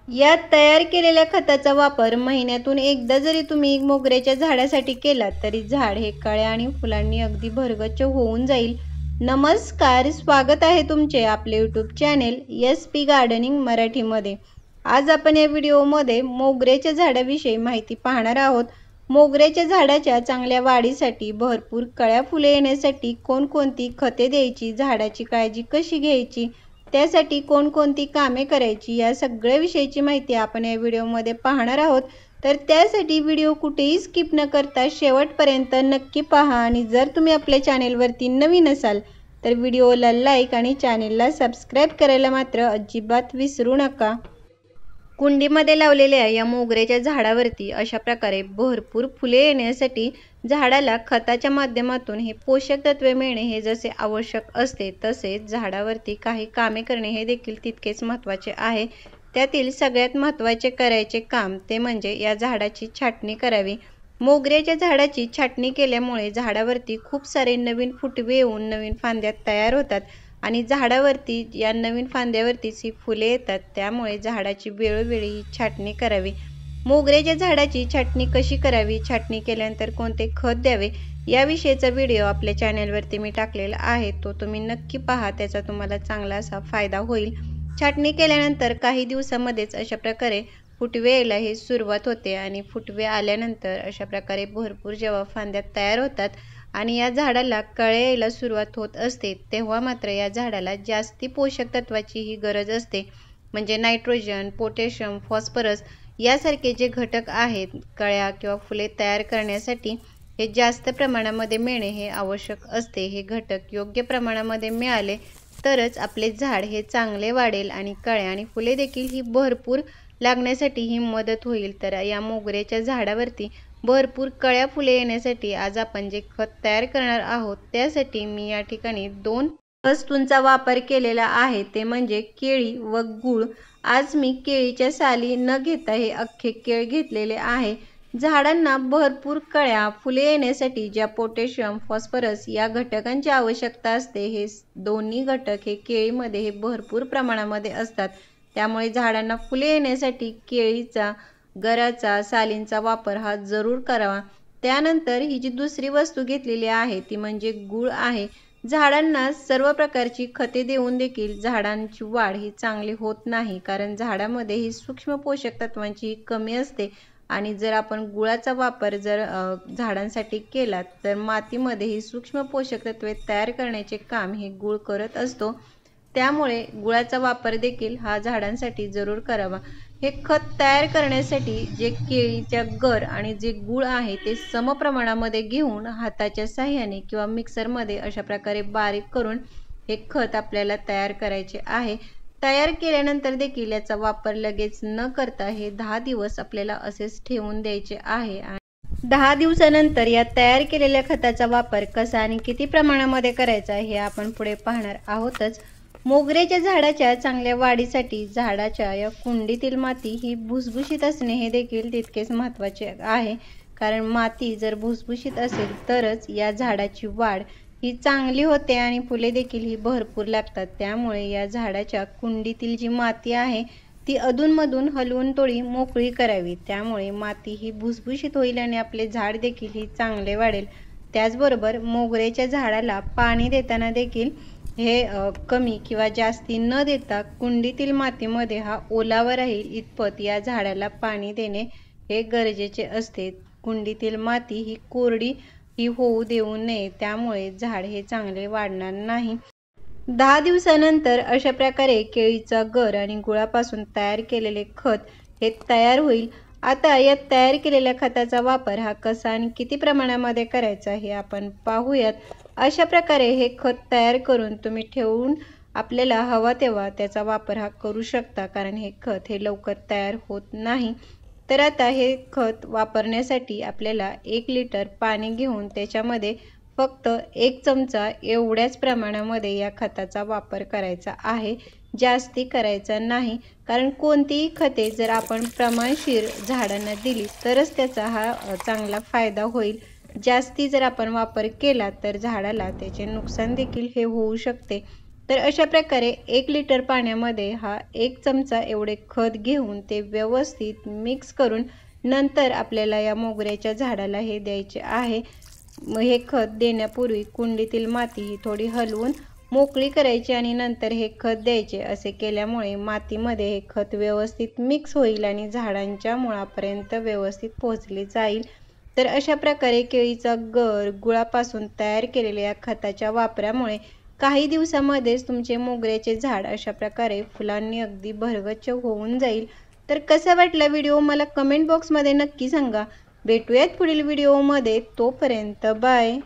या तयार केलेल्या खताचा वापर महिन्यातून एकदा जरी तुम्ही मोगऱ्याच्या झाडासाठी केलात तरी झाड हे कळ्या आणि फुलांनी अगदी भरगच्च होऊन जाईल। नमस्कार, स्वागत आहे तुमचे आपले यूट्यूब चॅनेल SP गार्डनिंग मराठीमध्ये। आज आपण या व्हिडिओमध्ये मोगऱ्याच्या झाडाविषयी माहिती पाहणार आहोत। मोगऱ्याच्या झाडाच्या चांगल्या वाढीसाठी, भरपूर कळ्या फुले येण्यासाठी कोणकोणती खते द्यायची, झाडाची काळजी कशी घ्यायची, त्यासाठी कोणकोणती कामे करायची, या सगळ्या विषयीची माहिती आपण या व्हिडिओमध्ये पाहणार आहोत। तर त्यासाठी व्हिडिओ कुठेही स्किप न करता शेवटपर्यंत नक्की पहा आणि जर तुम्ही आपल्या चॅनेलवरती नवीन असाल तर व्हिडिओला लाईक आणि चॅनेलला सबस्क्राईब करायला मात्र अजिबात विसरू नका। कुंडीमध्ये लावलेल्या या मोगऱ्याच्या झाडावरती अशा प्रकारे भरपूर फुले येण्यासाठी झाडाला खताच्या माध्यमातून हे पोषक तत्वे मिळणे हे जसे आवश्यक असते, तसेच झाडावरती काही कामे करणे हे देखील तितकेच महत्त्वाचे आहे। त्यातील सगळ्यात महत्त्वाचे करायचे काम ते म्हणजे या झाडाची छाटणी करावी। मोगऱ्याच्या झाडाची छाटणी केल्यामुळे झाडावरती खूप सारे नवीन फुटवे येऊन नवीन फांद्या तयार होतात आणि झाडावरती या नवीन फांद्यावरतीच ही फुले येतात। त्यामुळे झाडाची वेळोवेळी ही छाटणी करावी। मोगऱ्याच्या झाडाची छाटणी कशी करावी, छाटणी केल्यानंतर कोणते खत द्यावे, याविषयीचा व्हिडिओ आपल्या चॅनेलवरती मी टाकलेला आहे, तो तुम्ही नक्की पहा, त्याचा तुम्हाला चांगला असा फायदा होईल। छाटणी केल्यानंतर काही दिवसामध्येच अशा प्रकारे फुटवे यायला ही सुरुवात होते आणि फुटवे आल्यानंतर अशा प्रकारे भरपूर जेव्हा फांद्या तयार होतात आणि या झाडाला कळे यायला सुरुवात होत असते, तेव्हा मात्र या झाडाला जास्ती पोषक तत्वाची ही गरज असते। म्हणजे नायट्रोजन, पोटॅशियम, फॉस्फरस यासारखे जे घटक आहेत कळ्या किंवा फुले तयार करण्यासाठी हे जास्त प्रमाणामध्ये मिळणे हे आवश्यक असते। हे घटक योग्य प्रमाणामध्ये मिळाले तरच आपले झाड हे चांगले वाढेल आणि कळ्या आणि फुले देखील ही भरपूर लागण्यासाठी ही मदत होईल। तर या मोगऱ्याच्या झाडावरती भरपूर कळ्या फुले येण्यासाठी आज आपण जे खत तयार करणार आहोत त्यासाठी मी या ठिकाणी 2 वस्तूंचा वापर केलेला आहे, ते म्हणजे केळी व गूळ। आज मी केळीच्या साली न घेता हे अख्खे केळ घेतलेले आहे। झाडांना भरपूर कळ्या फुले येण्यासाठी ज्या पोटॅशियम, फॉस्फरस या घटकांची आवश्यकता असते, हे दोन्ही घटक हे केळीमध्ये हे भरपूर प्रमाणामध्ये असतात। त्यामुळे झाडांना फुले येण्यासाठी केळीचा, गराचा, सालींचा वापर हा जरूर करावा। त्यानंतर ही जी दुसरी वस्तू घेतलेली आहे ती म्हणजे गूळ आहे। झाडांना सर्व प्रकारची खते देऊन देखील झाडांची वाढ ही चांगली होत नाही, कारण झाडामध्ये ही सूक्ष्म पोषक तत्वांची कमी असते आणि जर आपण गुळाचा वापर झाडांसाठी केला तर मातीमध्ये ही सूक्ष्म पोषक तत्वे तयार करण्याचे काम हे गूळ करत असतो। त्यामुळे गुळाचा वापर देखील हा झाडांसाठी जरूर करावा। हे खत तयार करण्यासाठी जे केळीच्या गर आणि जे गूळ आहे ते समप्रमाणामध्ये घेऊन हाताच्या साहाय्याने किंवा मिक्सरमध्ये अशा प्रकारे बारीक करून हे खत आपल्याला तयार करायचे आहे। तयार केल्यानंतर देखील याचा वापर लगेच न करता हे 10 दिवस आपल्याला असेच ठेवून द्यायचे आहे। 10 दिवसानंतर या तयार केलेल्या खताचा वापर कसा आणि किती प्रमाणामध्ये करायचा हे आपण पुढे पाहणार आहोतच। मोगऱ्याच्या झाडाच्या चांगल्या वाढीसाठी झाडाच्या या कुंडीतील माती ही भुसभुशीत असणे हे देखील तितकेच महत्त्वाचे आहे, कारण माती जर भुसभुशीत असेल तरच या झाडाची वाढ ही चांगली होते आणि फुले देखील ही भरपूर लागतात। त्यामुळे या झाडाच्या कुंडीतील जी माती आहे ती अधूनमधून हलवून थोडी मोकळी करावी, त्यामुळे माती ही भुसभुशीत होईल आणि आपले झाड देखील ही चांगले वाढेल। त्याचबरोबर मोगऱ्याच्या झाडाला पाणी देताना देखील हे कमी किंवा जास्ती न देता कुंडीतील मातीमध्ये हा ओलावा राहील इतपत या झाडाला पाणी देणे हे गरजेचे असते। कुंडीतील माती ही कोरडी ही होऊ देऊ नये, त्यामुळे झाड हे चांगले वाढणार नाही। 10 दिवसानंतर अशा प्रकारे केळीचा गर आणि गुळापासून तयार केलेले खत हे तयार होईल। आता या तयार केलेल्या खताचा वापर हा कसा आणि किती प्रमाणामध्ये करायचा हे आपण पाहूयात। अशा प्रकारे हे खत तयार करून तुम्ही ठेवून आपल्याला हवा तेव्हा त्याचा वापर हा करू शकता, कारण हे खत हे लवकर तयार होत नाही। तर आता हे खत वापरण्यासाठी आपल्याला 1 लिटर पाणी घेऊन त्याच्यामध्ये फक्त 1 चमचा एवढ्याच प्रमाणामध्ये या खताचा वापर करायचा आहे, जास्ती करायचा नाही। कारण कोणतीही खते जर आपण प्रमाणशीर झाडांना दिली तरच त्याचा हा चांगला फायदा होईल। जास्ती जर आपण वापर केला तर झाडाला त्याचे नुकसान देखील हे होऊ शकते। तर अशा प्रकारे 1 लिटर पाण्यामध्ये हा 1 चमचा एवढे खत घेऊन ते व्यवस्थित मिक्स करून नंतर आपल्याला या मोगऱ्याच्या झाडाला हे द्यायचे आहे। हे खत देण्यापूर्वी कुंडीतील माती ही थोडी हलवून मोकळी करायची आणि नंतर हे खत द्यायचे। असे केल्यामुळे मातीमध्ये हे खत व्यवस्थित मिक्स होईल आणि झाडांच्या मुळापर्यंत व्यवस्थित पोहोचले जाईल। तर अशा प्रकारे केळीचा गर गुळापासून तयार केलेल्या या खताच्या वापरामुळे काही दिवसांमध्येच तुमचे मोगऱ्याचे झाड अशा प्रकारे फुलांनी अगदी भरगच्च होऊन जाईल। तर कसा वाटला व्हिडिओ मला कमेंट बॉक्समध्ये नक्की सांगा। भेटूयात पुढील व्हिडिओमध्ये, तोपर्यंत बाय।